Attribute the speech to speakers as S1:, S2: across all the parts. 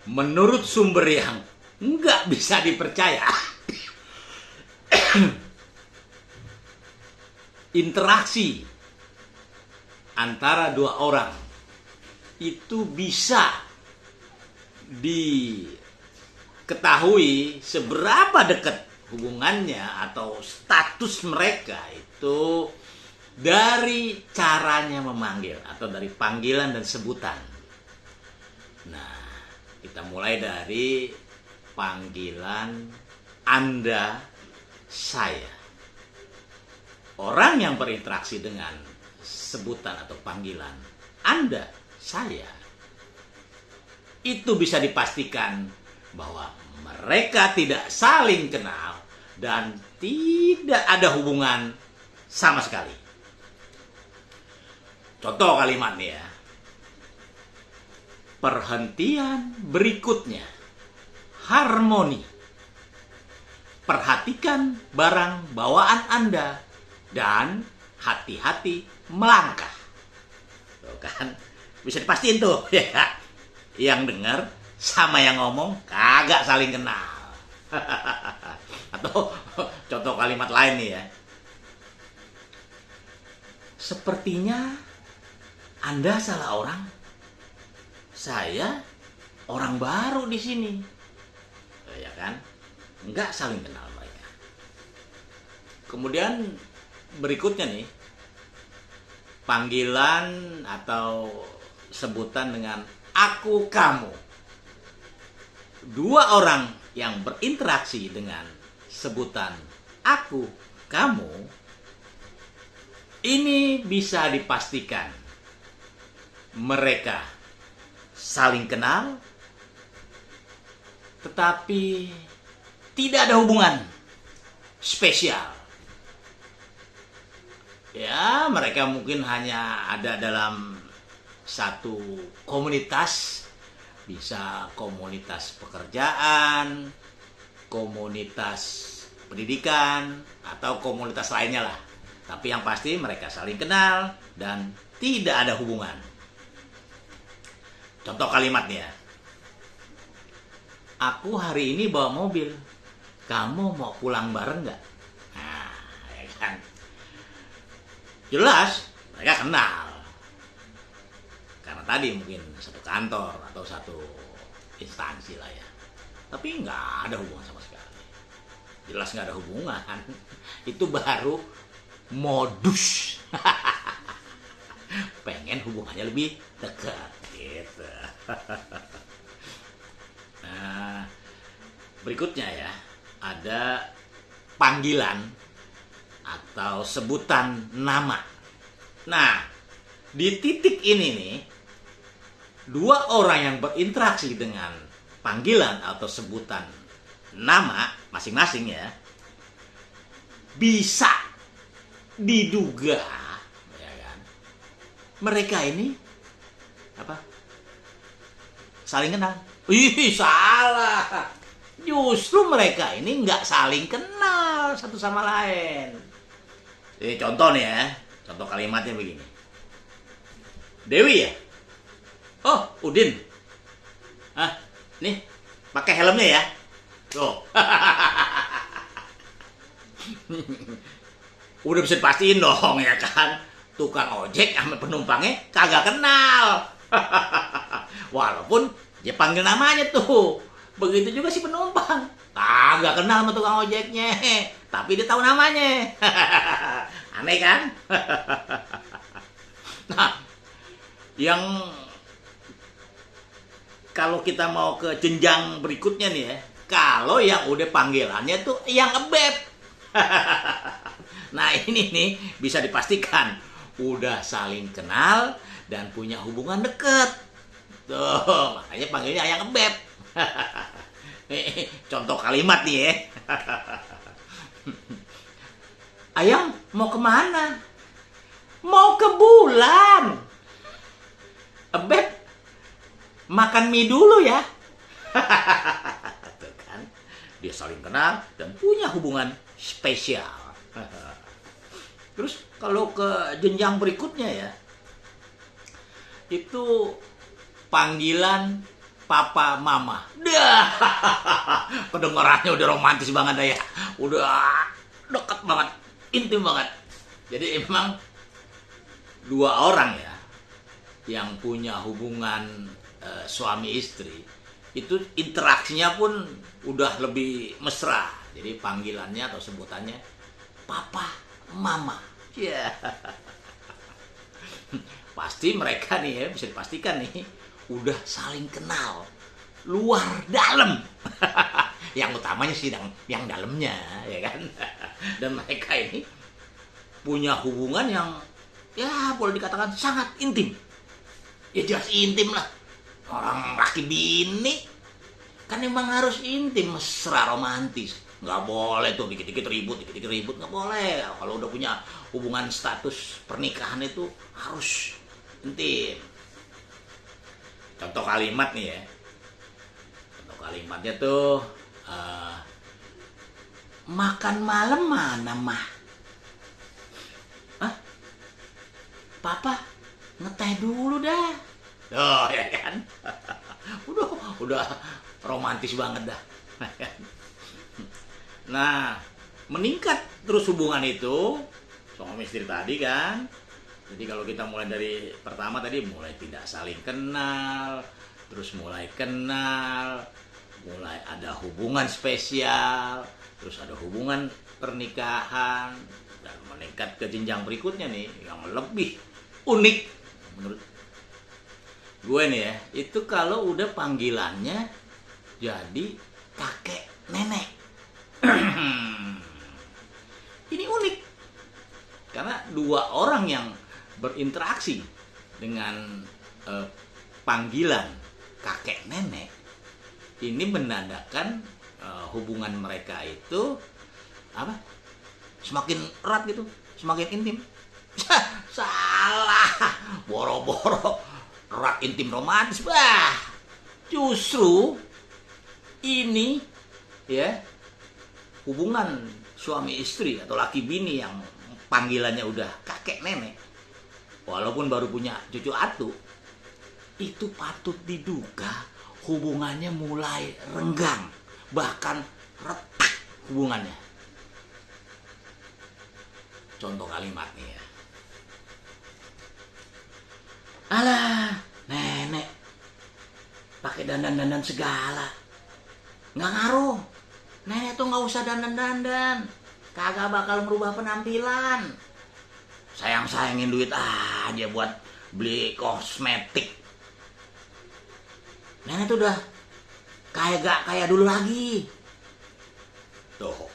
S1: Menurut sumber yang nggak bisa dipercaya, interaksi antara dua orang itu bisa diketahui seberapa dekat hubungannya atau status mereka itu dari caranya memanggil atau dari panggilan dan sebutan. Nah, kita mulai dari panggilan Anda, saya. Orang yang berinteraksi dengan sebutan atau panggilan Anda, saya, itu bisa dipastikan bahwa mereka tidak saling kenal dan tidak ada hubungan sama sekali. Contoh kalimat nih ya. Perhentian berikutnya, harmoni. Perhatikan barang bawaan Anda dan hati-hati melangkah. Tuh kan, bisa dipastiin tuh ya. Yang dengar sama yang ngomong kagak saling kenal. Atau contoh kalimat lain nih ya. Sepertinya Anda salah orang. Saya orang baru di sini. Ya kan? Enggak saling kenal mereka. Kemudian berikutnya nih, panggilan atau sebutan dengan aku, kamu. Dua orang yang berinteraksi dengan sebutan aku, kamu, ini bisa dipastikan mereka saling kenal, tetapi tidak ada hubungan spesial. Ya, mereka mungkin hanya ada dalam satu komunitas, bisa komunitas pekerjaan, komunitas pendidikan, atau komunitas lainnya lah. Tapi yang pasti mereka saling kenal dan tidak ada hubungan. Contoh kalimatnya, aku hari ini bawa mobil, kamu mau pulang bareng nggak? Nah, ya kan? Jelas mereka kenal. Karena tadi mungkin satu kantor atau satu instansi lah ya. Tapi nggak ada hubungan sama sekali. Jelas nggak ada hubungan. Itu baru modus. Pengen hubungannya lebih dekat gitu. Nah, berikutnya ya, ada panggilan atau sebutan nama. Nah, di titik ini nih, dua orang yang berinteraksi dengan panggilan atau sebutan nama masing-masing ya, bisa diduga ya kan, mereka ini apa? Saling kenal. Ih, salah. Justru mereka ini nggak saling kenal satu sama lain. Contoh nih ya, contoh kalimatnya begini. Dewi ya? Oh, Udin. Ah, nih, pakai helmnya ya. Tuh. Udah bisa pastiin dong ya kan. Tukang ojek sama penumpangnya kagak kenal. Walaupun dia panggil namanya tuh. Begitu juga si penumpang. Kagak kenal sama tukang ojeknya. Tapi dia tahu namanya. Aneh kan? Nah, yang kalau kita mau ke jenjang berikutnya nih ya, kalau yang udah panggilannya tuh yang ngebeb. Nah ini nih bisa dipastikan udah saling kenal dan punya hubungan deket. Tuh, makanya panggilnya ayang ngebeb. Contoh kalimat nih ya. Ayang mau kemana? Mau ke bulan. Beb, makan mie dulu ya. Tuh kan, dia saling kenal dan punya hubungan spesial. Terus kalau ke jenjang berikutnya ya, itu panggilan papa mama. Dah, kedengarannya udah romantis banget dah ya, udah deket banget, intim banget. Jadi emang dua orang ya yang punya hubungan suami istri itu interaksinya pun udah lebih mesra. Jadi panggilannya atau sebutannya papa mama. Ya, pasti mereka nih ya, bisa dipastikan nih udah saling kenal luar dalam. Yang utamanya sih yang dalamnya, ya kan. Dan mereka ini punya hubungan yang ya boleh dikatakan sangat intim. Ya jelas intim lah, orang laki bini kan emang harus intim, mesra, romantis. Nggak boleh tuh dikit-dikit ribut, nggak boleh. Kalau udah punya hubungan status pernikahan itu harus intim. Contoh kalimat nih ya, contoh kalimatnya tuh makan malam mana mah? Hah? Papa ngeteh dulu dah. Oh ya kan. udah romantis banget dah. Nah, meningkat terus hubungan itu suami istri tadi kan. Jadi kalau kita mulai dari pertama tadi mulai tidak saling kenal, terus mulai kenal, mulai ada hubungan spesial, terus ada hubungan pernikahan, dan meningkat ke jenjang berikutnya nih yang lebih unik menurut gue nih ya, itu kalau udah panggilannya jadi kakek nenek. Ini unik karena dua orang yang berinteraksi dengan panggilan kakek nenek ini menandakan hubungan mereka itu apa? Semakin erat gitu, semakin intim. Salah, boro-boro erat intim romantis, bah. Justru ini ya hubungan suami istri atau laki bini yang panggilannya udah kakek nenek, walaupun baru punya cucu atu, itu patut diduga hubungannya mulai renggang, bahkan retak hubungannya. Contoh kalimat nih ya. Alah, nenek pakai dandan-dandan segala. Nggak ngaruh. Nenek tuh nggak usah dandan-dandan. Kagak bakal merubah penampilan. Sayang-sayangin duit aja buat beli kosmetik. Nenek tuh udah gak kayak dulu lagi. Tuh.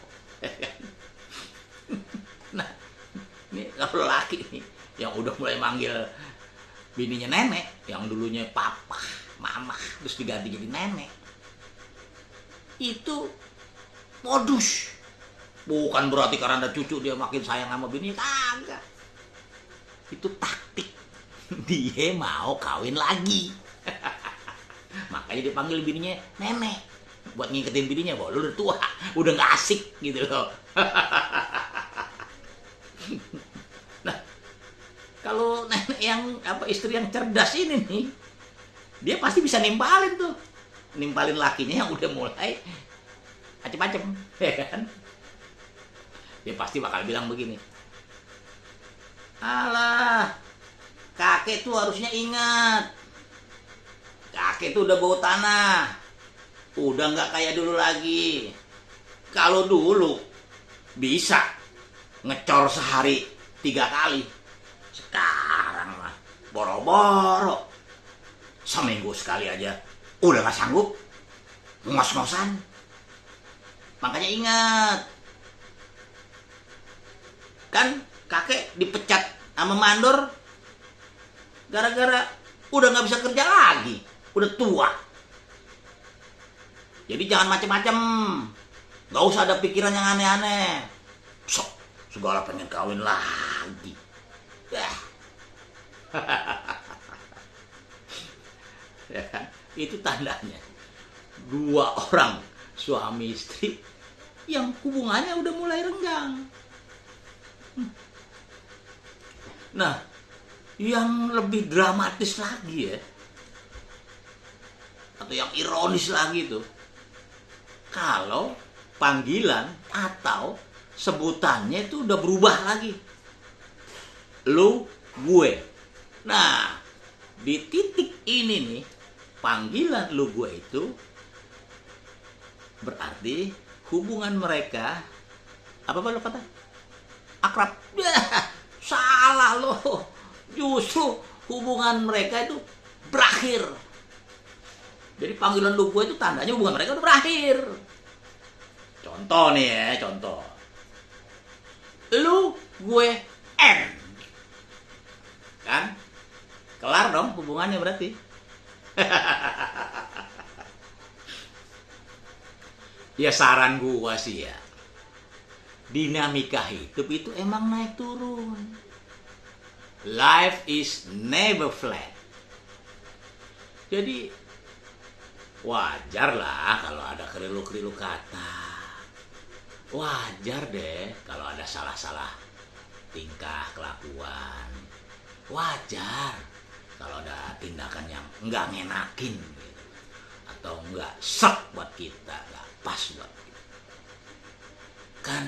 S1: Nah, ini kalau laki nih yang udah mulai manggil bininya nenek, yang dulunya papa, mama, terus diganti jadi nenek, itu modus. Bukan berarti karena ada cucu dia makin sayang sama bininya, kagak. Itu taktik. Dia mau kawin lagi. Makanya dipanggil bininya nenek, buat ngiketin bininya bahwa lu udah tua, udah gak asik gitu loh. Nah, kalau nenek yang istri yang cerdas ini nih, dia pasti bisa nimpalin lakinya yang udah mulai macem-macem, ya kan? Dia pasti bakal bilang begini, alah, kakek tuh harusnya ingat, kakek tuh udah bau tanah, udah nggak kayak dulu lagi. Kalau dulu bisa ngecor sehari 3 kali, sekarang mah boro-boro seminggu sekali aja udah nggak sanggup, ngos-ngosan. Makanya ingat, kan kakek dipecat sama mandor gara-gara udah nggak bisa kerja lagi, udah tua. Jadi jangan macem-macem, nggak usah ada pikiran yang aneh-aneh. Sok segala pengen kawin lagi. Ya kan? Itu tandanya dua orang suami istri yang hubungannya udah mulai renggang. Nah, yang lebih dramatis lagi ya, atau yang ironis lagi tuh, kalau panggilan atau sebutannya itu udah berubah lagi. Lu, gue. Nah, di titik ini nih, panggilan lu gue itu berarti hubungan mereka, apa lo kata? Akrab. Salah lo. Justru hubungan mereka itu berakhir. Jadi panggilan lu gue itu tandanya hubungan mereka udah berakhir. Contoh nih ya, contoh. Lu, gue, end. Kan? Kelar dong hubungannya berarti. Ya saran gua sih ya, dinamika hidup itu emang naik turun. Life is never flat. Jadi wajar lah kalau ada kerilu-kerilu kata. Wajar deh kalau ada salah-salah tingkah kelakuan. Wajar kalau ada tindakan yang nggak ngenakin gitu. Atau nggak sek buat kita, nggak pas buat kita. Kan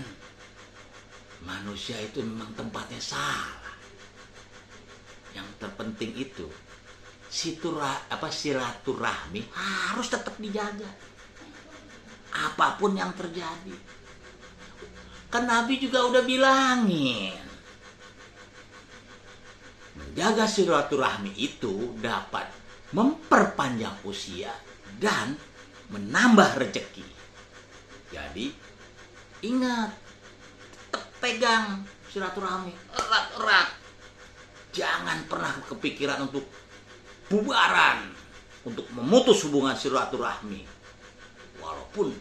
S1: manusia itu memang tempatnya salah. Yang terpenting itu silaturahmi harus tetap dijaga. Apapun yang terjadi. Kan Nabi juga udah bilangin, menjaga silaturahmi itu dapat memperpanjang usia dan menambah rezeki. Jadi ingat, tetap pegang silaturahmi erat-erat. Jangan pernah kepikiran untuk bubaran, untuk memutus hubungan silaturahmi. Walaupun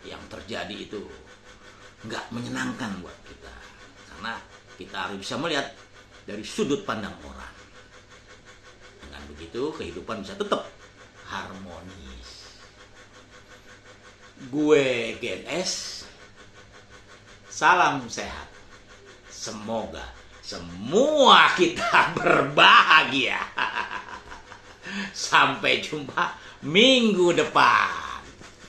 S1: yang terjadi itu nggak menyenangkan buat kita. Karena kita harus bisa melihat dari sudut pandang orang. Dengan begitu kehidupan bisa tetap harmonis. Gue GNS, salam sehat. Semoga semua kita berbahagia. Sampai jumpa minggu depan.